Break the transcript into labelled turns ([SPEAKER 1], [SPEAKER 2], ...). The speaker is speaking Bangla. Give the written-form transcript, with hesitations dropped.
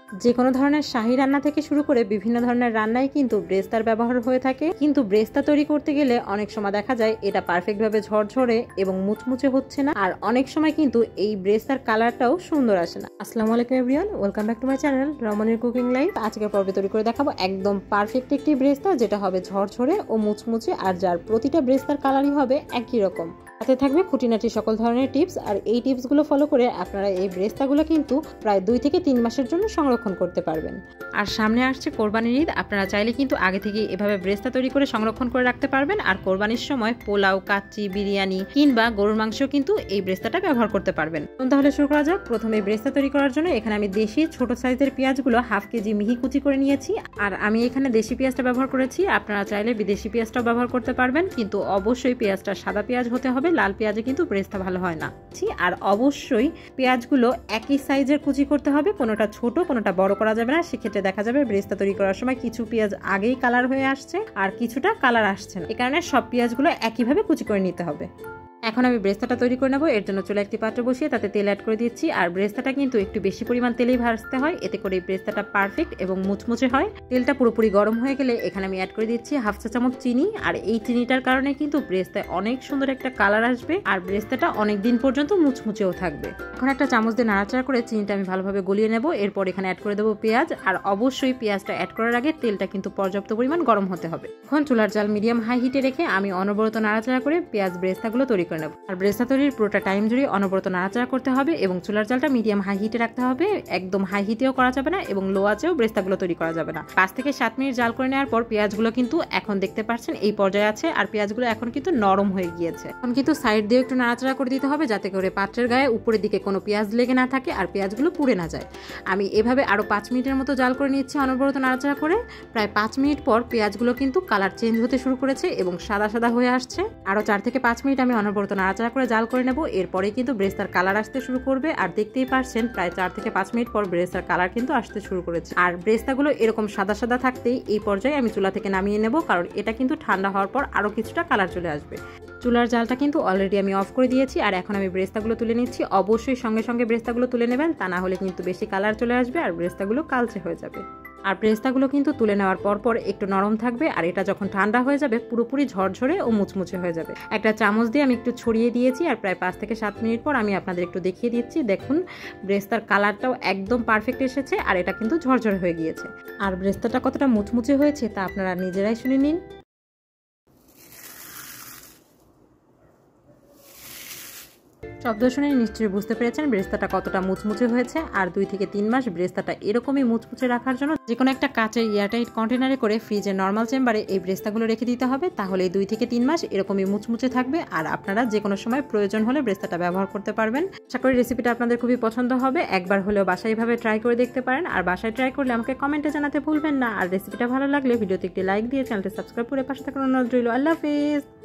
[SPEAKER 1] যে কোনো ধরনের শাহী রান্না থেকে শুরু করে বিভিন্ন ধরনের রান্নায় কিন্তু ব্রেস্তার ব্যবহার হয়ে থাকে, কিন্তু ব্রেস্তা তৈরি করতে গেলে অনেক সময় দেখা যায় এটা পারফেক্ট ভাবে ঝরঝরে এবং মুচমুচে হচ্ছে না, আর অনেক সময় কিন্তু এই ব্রেস্তার কালারটাও সুন্দর আসে না। আসসালামু আলাইকুম everyone, welcome back to my channel রমণীর কুকিং লাইফ। আজকের পর্বে তৈরি করে দেখাবো একদম পারফেক্ট একটি ব্রেস্তা, যেটা হবে ঝরঝরে ও মুচমুচে, আর যার প্রতিটা ব্রেস্তার কালারই হবে একই রকম। সাথে থাকবে খুঁটিনাটি সকল ধরনের টিপস, আর এই টিপসগুলো ফলো করে আপনারা এই ব্রেস্তাগুলো কিন্তু প্রায় 2 থেকে 3 মাসের জন্য সংরক্ষণ করতে পারবেন। আর সামনে আসছে কোরবানির ঈদ, আপনারা চাইলে কিন্তু আগে থেকে এভাবে ব্রেস্তা তৈরি করে সংরক্ষণ করে রাখতে পারবেন। আর কোরবানির সময় পোলাও, কাচ্চি, বিরিয়ানি কিংবা গরুর মাংস কিন্তু এই ব্রেস্তাটা ব্যবহার করতে পারবেন। তাহলে শুরু করা যাক। প্রথমে ব্রেস্তা তৈরি করার জন্য এখানে আমি দেশি ছোট সাইজের পেঁয়াজগুলো 1/2 কেজি মিহি কুচি করে নিয়েছি। আর আমি এখানে দেশি পেঁয়াজটা ব্যবহার করেছি, আপনারা চাইলে বিদেশি পেঁয়াজটাও ব্যবহার করতে পারবেন, কিন্তু অবশ্যই পেঁয়াজটা সাদা পেঁয়াজ হতে হবে, লাল পেঁয়াজে কিন্তু ব্রেস্তা ভালো হয় না। আর অবশ্যই পেঁয়াজগুলো একই সাইজের কুচি করতে হবে, কোনোটা ছোট কোনোটা বড় করা যাবে না। সেক্ষেত্রে দেখা যাবে ব্রেস্তা তৈরি করার সময় কিছু পেঁয়াজ আগেই কালার হয়ে আসছে আর কিছুটা কালার আসছে না। এই কারণে সব পেঁয়াজগুলো একইভাবে কুচি করে নিতে হবে। এখন আমি ব্রেস্তাটা তৈরি করে নেবো। এর জন্য চুলায় একটি পাত্র বসিয়ে তাতে তেল অ্যাড করে দিচ্ছি। আর ব্রেস্তাটা কিন্তু একটু বেশি পরিমাণ তেলেই ভাজতে হয়, এতে করে এই ব্রেস্তাটা পারফেক্ট এবং মুচমুচে হয়। তেলটা পুরোপুরি গরম হয়ে গেলে এখানে আমি অ্যাড করে দিচ্ছি 1/2 চা চামচ চিনি। আর এই চিনিটার কারণে কিন্তু ব্রেস্তায় অনেক সুন্দর একটা কালার আসবে, আর ব্রেস্তাটা অনেক দিন পর্যন্ত মুচমুচেও থাকবে। এখন একটা চামচ দিয়ে নাড়াচাড়া করে চিনিটা আমি ভালোভাবে গলিয়ে নেব। এরপর এখানে অ্যাড করে দেবো পেঁয়াজ। আর অবশ্যই পেঁয়াজটা অ্যাড করার আগে তেলটা কিন্তু পর্যাপ্ত পরিমাণ গরম হতে হবে। এখন চুলার জাল মিডিয়াম হাই হিটে রেখে আমি অনবরত নাড়াচাড়া করে পেঁয়াজ ব্রেস্তাগুলো তৈরি করে নেব। আর ব্রেস্তা তৈরির পুরোটা টাইম জুড়ে অনবরত নাড়াচাড়া করতে হবে এবং চুলার জালটা মিডিয়াম হাই হিটে রাখতে হবে। একদম হাই হিটেও করা যাবে না এবং লো আঁচেও ব্রেস্তাগুলো তৈরি করা যাবে না। 5 থেকে 7 মিনিট জাল করে নেওয়ার পর পেঁয়াজগুলো কিন্তু এখন দেখতে পাচ্ছেন এই পর্যায়ে আছে, আর পেঁয়াজগুলো এখন কিন্তু নরম হয়ে গিয়েছে। এখন কিন্তু সাইড দিয়ে একটু নাড়াচাড়া করে দিতে হবে, যাতে করে পাত্রের গায়ে উপরের দিকে কোনো পেঁয়াজ লেগে না থাকে আর পেঁয়াজগুলো পুড়ে না যায়। আমি এভাবে আরো 5 মিনিটের মতো জাল করে নিচ্ছি অনবরত নাড়াচাড়া করে। প্রায় 5 মিনিট পর পেঁয়াজগুলো কিন্তু কালার চেঞ্জ হতে শুরু করেছে এবং সাদা সাদা হয়ে আসছে। আরো 4 থেকে 5 মিনিট আমি অনবরত নাড়াচাড়া করে জাল করে নেব। এরপরে কিন্তু ব্রেস্তার কালার আসতে শুরু করবে, আর দেখতেই পাচ্ছেন প্রায় 4 থেকে 5 মিনিট পর ব্রেস্তার কালার কিন্তু আসতে শুরু করেছে। আর ব্রেস্তাগুলো এরকম সাদা সাদা থাকতেই এই পর্যায়ে আমি চুলা থেকে নামিয়ে নেব, কারণ এটা কিন্তু ঠান্ডা হওয়ার পর আরো কিছুটা কালার চলে আসবে। চুলার জালটা কিন্তু অলরেডি আমি অফ করে দিয়েছি। আর এখন আমি ব্রেস্তাগুলো তুলে নিচ্ছি। অবশ্যই সঙ্গে সঙ্গে ব্রেস্তাগুলো তুলে নেবেন, তা না হলে কিন্তু বেশি কালার চলে আসবে আর ব্রেস্তাগুলো কালচে হয়ে যাবে। আর ব্রেস্তাগুলো কিন্তু তুলে নেওয়ার পর একটু নরম থাকবে, আর এটা যখন ঠান্ডা হয়ে যাবে পুরোপুরি ঝরঝরে ও মুচমুচে হয়ে যাবে। একটা চামচ দিয়ে আমি একটু ছড়িয়ে দিয়েছি, আর প্রায় 5 থেকে 7 মিনিট পর আমি আপনাদের একটু দেখিয়ে দিচ্ছি। দেখুন ব্রেস্তার কালারটাও একদম পারফেক্ট এসেছে, আর এটা কিন্তু ঝরঝরে হয়ে গিয়েছে। আর ব্রেস্তাটা কতটা মুচমুচে হয়েছে তা আপনারা নিজেরাই শুনে নিন। শব্দ শুনে নিশ্চয়ই বুঝতে পেরেছেন ব্রেস্তাটা কতটা মুচমুচে হয়েছে। আর 2 থেকে 3 মাস ব্রেস্তাটা এরকমই মুচমুচে রাখার জন্য যে কোনো একটা কাচের এয়ারটাইট কন্টেনারে করে ফ্রিজের নর্মাল চেম্বারে এই ব্রেস্তাগুলো রেখে দিতে হবে, তাহলে 2 থেকে 3 মাস এরকমই মুচমুচে থাকবে। আর আপনারা যে কোনো সময় প্রয়োজন হলে ব্রেস্তাটা ব্যবহার করতে পারবেন। আশা করি রেসিপিটা আপনাদের খুবই পছন্দ হবে। একবার হলেও বাসায় এভাবে ট্রাই করে দেখতে পারেন, আর বাসায় ট্রাই করলে আমাকে কমেন্টে জানাতে ভুলবেন না। আর রেসিপিটা ভালো লাগলে ভিডিওতে একটি লাইক দিয়ে চ্যানেলটি সাবস্ক্রাইব করে পাশে থাকার অনুরোধ রইল। আল্লাহ হাফেজ।